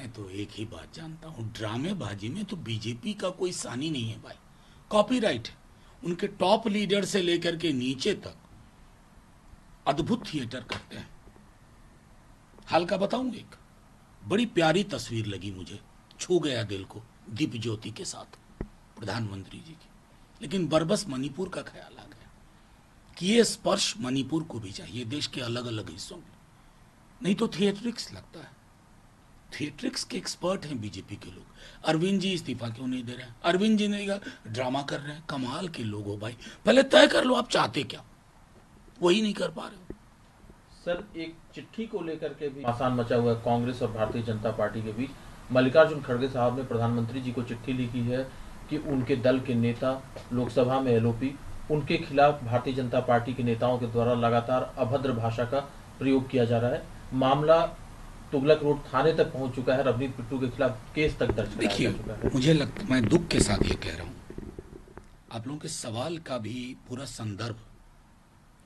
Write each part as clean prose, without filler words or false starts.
मैं तो एक ही बात जानता हूँ, ड्रामेबाजी में तो बीजेपी का कोई सानी नहीं है भाई। कॉपीराइट है। उनके टॉप लीडर से लेकर के नीचे तक अद्भुत थिएटर करते हैं। हाल का बताऊं, एक बड़ी प्यारी तस्वीर लगी मुझे, छू गया दिल को, दीप ज्योति के साथ प्रधानमंत्री जी की। लेकिन बरबस मणिपुर का ख्याल आ गया कि ये स्पर्श मणिपुर को भी चाहिए, देश के अलग अलग हिस्सों में। नहीं तो थिएट्रिक्स लगता है। थिएट्रिक्स के एक्सपर्ट हैं बीजेपी के लोग। अरविंद जी इस्तीफा क्यों नहीं दे रहे हैं? अरविंद जी ने कहा ड्रामा कर रहे हैं। कमाल के लोग हो भाई, पहले तय कर लो आप चाहते क्या, वही नहीं कर पा रहे हो। सर, एक चिट्ठी को लेकर के भी आसान मचा हुआ है कांग्रेस और भारतीय जनता पार्टी के बीच। मल्लिकार्जुन खड़गे साहब ने प्रधानमंत्री जी को चिट्ठी लिखी है कि उनके दल के नेता लोकसभा में एलओपी, उनके खिलाफ भारतीय जनता पार्टी के नेताओं के द्वारा लगातार अभद्र भाषा का प्रयोग किया जा रहा है। मामला तुगलक रोड थाने तक पहुंच चुका है। रवनीत बिट्टू के खिलाफ केस तक दर्ज कराया जा चुका है। मुझे लगता, मैं दुख के साथ ये कह रहा हूं, आप लोगों के सवाल का भी पूरा संदर्भ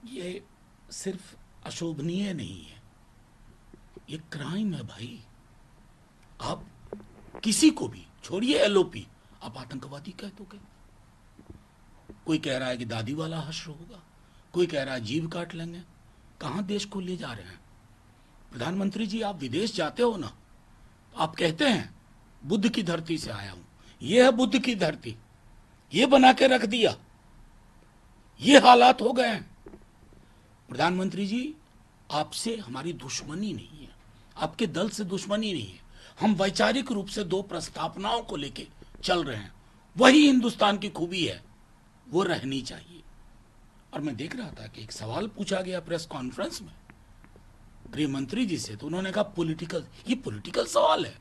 ये सिर्फ अशोभनीय नहीं है, ये क्राइम है भाई। आप किसी को भी छोड़िए एलओपी, आप आतंकवादी कह दोगे। कोई कह रहा है कि दादी वाला हश्र होगा, कोई कह रहा है जीव काट लेंगे। कहां देश को ले जा रहे हैं? प्रधानमंत्री जी, आप विदेश जाते हो ना, आप कहते हैं बुद्ध की धरती से आया हूं। यह है बुद्ध की धरती, ये बना के रख दिया, ये हालात हो गए हैं। प्रधानमंत्री जी, आपसे हमारी दुश्मनी नहीं है, आपके दल से दुश्मनी नहीं है। हम वैचारिक रूप से दो प्रस्तावनाओं को लेके चल रहे हैं, वही हिंदुस्तान की खूबी है, वो रहनी चाहिए। और मैं देख रहा था कि एक सवाल पूछा गया प्रेस कॉन्फ्रेंस में गृह मंत्री जी से, तो उन्होंने कहा पॉलिटिकल, ये पॉलिटिकल सवाल है।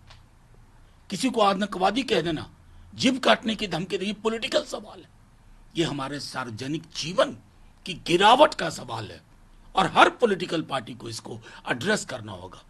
किसी को आतंकवादी कह देना, जिब काटने की धमकी देगी, पॉलिटिकल सवाल है। ये हमारे सार्वजनिक जीवन की गिरावट का सवाल है और हर पॉलिटिकल पार्टी को इसको एड्रेस करना होगा।